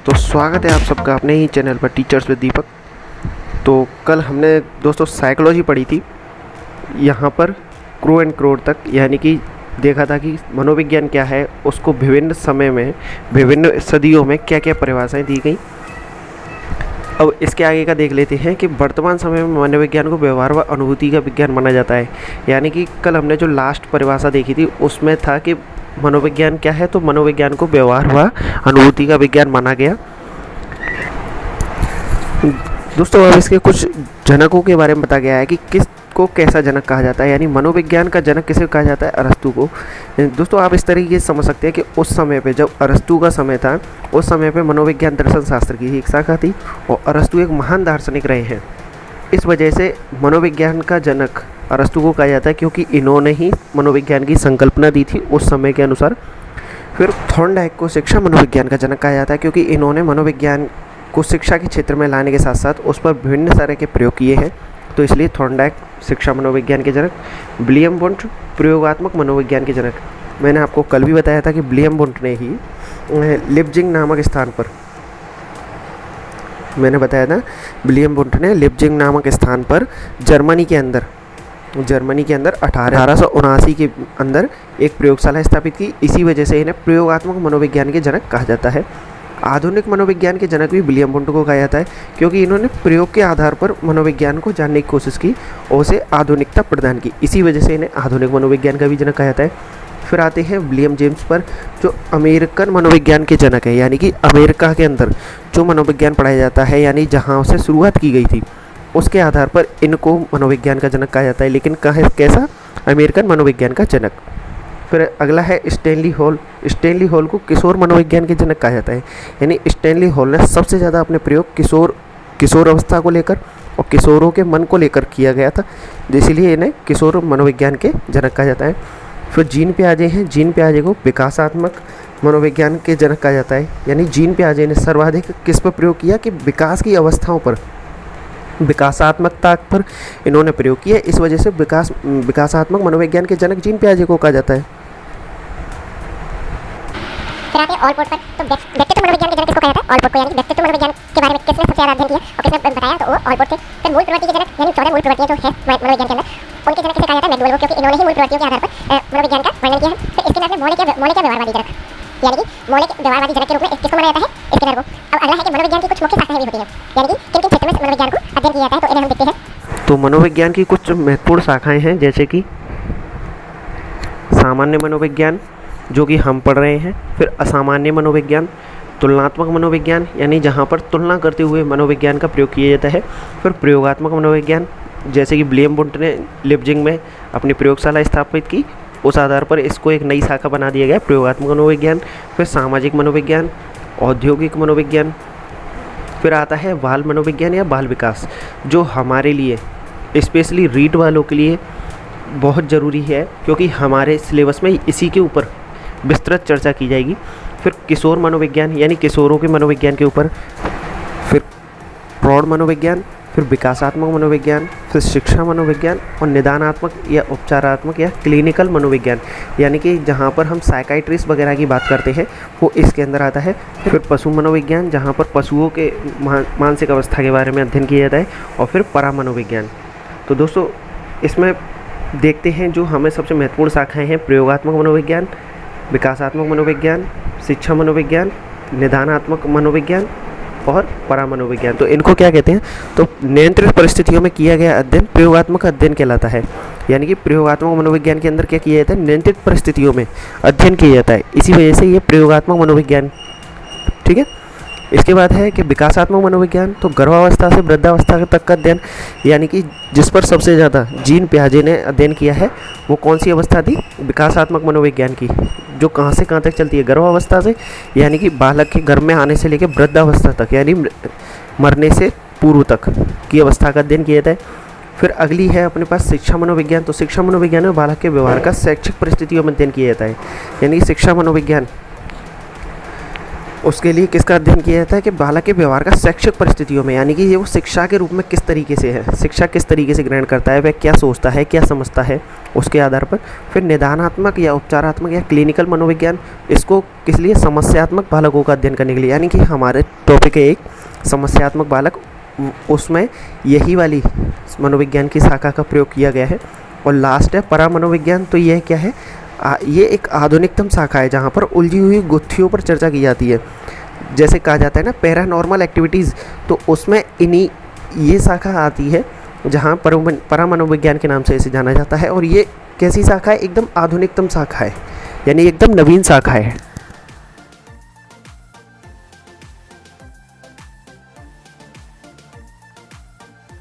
तो स्वागत है आप सबका अपने ही चैनल पर टीचर्स विद दीपक। तो कल हमने दोस्तों साइकोलॉजी पढ़ी थी, यहाँ पर क्रू एंड क्रोर तक, यानी कि देखा था कि मनोविज्ञान क्या है, उसको विभिन्न समय में विभिन्न सदियों में क्या क्या परिभाषाएं दी गई। अब इसके आगे का देख लेते हैं कि वर्तमान समय में मनोविज्ञान को व्यवहार व अनुभूति का विज्ञान माना जाता है। यानी कि कल हमने जो लास्ट परिभाषा देखी थी उसमें था कि मनोविज्ञान क्या है, तो मनोविज्ञान को व्यवहार व अनुभूति का विज्ञान माना गया। दोस्तों अब इसके कुछ जनकों के बारे में बताया गया है कि किसको कैसा जनक कहा जाता है, यानी मनोविज्ञान का जनक किसे कहा जाता है, अरस्तु को। दोस्तों आप इस तरीके से समझ सकते हैं कि उस समय पे जब अरस्तु का समय था, उस समय पे मनोविज्ञान दर्शन शास्त्र की एक शाखा थी और अरस्तु एक महान दार्शनिक रहे हैं। इस वजह से मनोविज्ञान का जनक अरस्तु को कहा जाता है, क्योंकि इन्होंने ही मनोविज्ञान की संकल्पना दी थी उस समय के अनुसार। फिर थॉर्नडाइक को शिक्षा मनोविज्ञान का जनक कहा जाता है, क्योंकि इन्होंने मनोविज्ञान को शिक्षा के क्षेत्र में लाने के साथ साथ उस पर विभिन्न तरह के प्रयोग किए हैं, तो इसलिए थॉर्नडाइक शिक्षा मनोविज्ञान के जनक। विलियम वुंट प्रयोगात्मक मनोविज्ञान के जनक। मैंने आपको कल भी बताया था कि विलियम वुंट ने ही लिप्जिंग नामक स्थान पर, मैंने बताया था विलियम वुंट ने लिप्जिंग नामक स्थान पर जर्मनी के अंदर 1879 के अंदर एक प्रयोगशाला स्थापित की। इसी वजह से इन्हें प्रयोगात्मक मनोविज्ञान के जनक कहा जाता है। आधुनिक मनोविज्ञान के जनक भी विलियम वुंट को कहा जाता है, क्योंकि इन्होंने प्रयोग के आधार पर मनोविज्ञान को जानने की कोशिश की और उसे आधुनिकता प्रदान की। इसी वजह से इन्हें आधुनिक मनोविज्ञान का भी जनक कहा जाता है। फिर आते हैं विलियम जेम्स पर, जो अमेरिकन मनोविज्ञान के जनक है, यानी कि अमेरिका के अंदर जो मनोविज्ञान पढ़ाया जाता है, यानी जहाँ से शुरुआत की गई थी उसके आधार पर इनको मनोविज्ञान का जनक कहा जाता है। लेकिन कैसा, अमेरिकन मनोविज्ञान का जनक। फिर अगला है स्टैनली हॉल। स्टैनली हॉल को किशोर मनोविज्ञान के जनक कहा जाता है, यानी स्टैनली हॉल ने सबसे ज़्यादा अपने प्रयोग किशोर अवस्था को लेकर और किशोरों के मन को लेकर किया गया था, इसीलिए इन्हें किशोर मनोविज्ञान के जनक कहा जाता है। फिर जीन पियाजे हैं। जीन पियाजे को विकासात्मक मनोविज्ञान के जनक कहा जाता है, यानी जीन पियाजे ने सर्वाधिक किस पर प्रयोग किया कि विकास की अवस्थाओं पर, विकासात्मकता पर इन्होंने प्रयोग किया। इस वजह से विकासात्मक मनोविज्ञान के जनक जीन पियाजे को कहा जाता है। फिर आते हैं ऑलपोर्ट पर। तो व्यक्तित्व मनोविज्ञान के जनक किसको कहा जाता है? ऑलपोर्ट को, यानी व्यक्तित्व मनोविज्ञान के बारे में किसने सबसे ज़्यादा अध्ययन किया और किसने बताया, तो वो ऑलपोर्ट थे। फिर मूल प्रवृत्ति के जनक, यानी 14 मूल प्रवृत्तियां जो है मनोविज्ञान के अंदर, उनके जनक किसे कहा जाता है? मैक्सवेल को, क्योंकि इन्होंने ही मूल प्रवृत्तियों के आधार पर मनोविज्ञान का वर्णन किया है। फिर इसके बाद में मौलिक व्यवहारवादी जनक, यानी कि मौलिक व्यवहारवादी जनक के रूप में किसको माना जाता है? स्किनर को। अब अगला है कि मनोविज्ञान की कुछ मुख्य शाखाएं भी होती हैं, यानी कि किन किन क्षेत्र में मनोविज्ञान को अध्ययन किया जाता है, तो इन्हें हम देखते हैं। तो मनोविज्ञान की कुछ महत्वपूर्ण शाखाएं हैं, जैसे कि सामान्य मनोविज्ञान जो कि हम पढ़ रहे हैं, फिर असामान्य मनोविज्ञान, तुलनात्मक मनोविज्ञान यानी जहाँ पर तुलना करते हुए मनोविज्ञान का प्रयोग किया जाता है, फिर प्रयोगात्मक मनोविज्ञान जैसे कि विलियम वुंट ने लिप्जिंग में अपनी प्रयोगशाला स्थापित की, उस आधार पर इसको एक नई शाखा बना दिया गया प्रयोगात्मक मनोविज्ञान। फिर सामाजिक मनोविज्ञान, औद्योगिक मनोविज्ञान, फिर आता है बाल मनोविज्ञान या बाल विकास, जो हमारे लिए स्पेशली रीड वालों के लिए बहुत ज़रूरी है, क्योंकि हमारे सिलेबस में इसी के ऊपर विस्तृत चर्चा की जाएगी। फिर किशोर मनोविज्ञान यानी किशोरों के मनोविज्ञान के ऊपर, फिर प्रौढ़ मनोविज्ञान, फिर विकासात्मक मनोविज्ञान, फिर शिक्षा मनोविज्ञान और निदानात्मक या उपचारात्मक या क्लिनिकल मनोविज्ञान, यानी कि जहाँ पर हम साइकाइट्रिस्ट वगैरह की बात करते हैं वो इसके अंदर आता है। फिर पशु मनोविज्ञान, जहाँ पर पशुओं के मानसिक अवस्था के बारे में अध्ययन किया जाता है। और फिर परा मनोविज्ञान। तो दोस्तों इसमें देखते हैं जो हमें सबसे महत्वपूर्ण शाखाएँ हैं: प्रयोगात्मक मनोविज्ञान, विकासात्मक मनोविज्ञान, शिक्षा मनोविज्ञान, निदानात्मक मनोविज्ञान और परा मनोविज्ञान। तो इनको क्या कहते हैं? तो नियंत्रित परिस्थितियों में किया गया अध्ययन प्रयोगात्मक अध्ययन कहलाता है, यानी कि प्रयोगात्मक मनोविज्ञान के अंदर क्या किया जाता है? नियंत्रित परिस्थितियों में अध्ययन किया जाता है, इसी वजह से ये प्रयोगात्मक मनोविज्ञान, ठीक है। इसके बाद है कि विकासात्मक मनोविज्ञान, तो गर्भावस्था से वृद्धावस्था तक का अध्ययन, यानी कि जिस पर सबसे ज़्यादा जीन पियाजे ने अध्ययन किया है वो कौन सी अवस्था थी? विकासात्मक मनोविज्ञान की, जो कहाँ से कहाँ तक चलती है? गर्भावस्था से, यानी कि बालक के गर्भ में आने से लेकर वृद्धावस्था तक, यानी मरने से पूर्व तक की अवस्था का अध्ययन किया जाता है। फिर अगली है अपने पास शिक्षा मनोविज्ञान। तो शिक्षा मनोविज्ञान में बालक के व्यवहार का शैक्षिक परिस्थितियों में अध्ययन किया जाता है, यानी शिक्षा मनोविज्ञान उसके लिए किसका अध्ययन किया जाता है कि बालक के व्यवहार का शैक्षिक परिस्थितियों में, यानी कि ये वो शिक्षा के रूप में किस तरीके से है, शिक्षा किस तरीके से ग्रहण करता है, वह क्या सोचता है, क्या समझता है, उसके आधार पर। फिर निदानात्मक या उपचारात्मक या क्लिनिकल मनोविज्ञान, इसको किस लिए, समस्यात्मक बालकों का अध्ययन करने के लिए, यानी कि हमारे टॉपिक है एक समस्यात्मक बालक, उसमें यही वाली मनोविज्ञान की शाखा का प्रयोग किया गया है। और लास्ट है परामनोविज्ञान। तो यह क्या है, ये एक आधुनिकतम शाखा है जहाँ पर उलझी हुई गुत्थियों पर चर्चा की जाती है। जैसे कहा जाता है ना पैरानॉर्मल एक्टिविटीज़, तो उसमें इन्हीं ये शाखा आती है जहाँ परामनोविज्ञान के नाम से इसे जाना जाता है। और ये कैसी शाखा है, एकदम आधुनिकतम शाखा है, यानी एकदम नवीन शाखा है।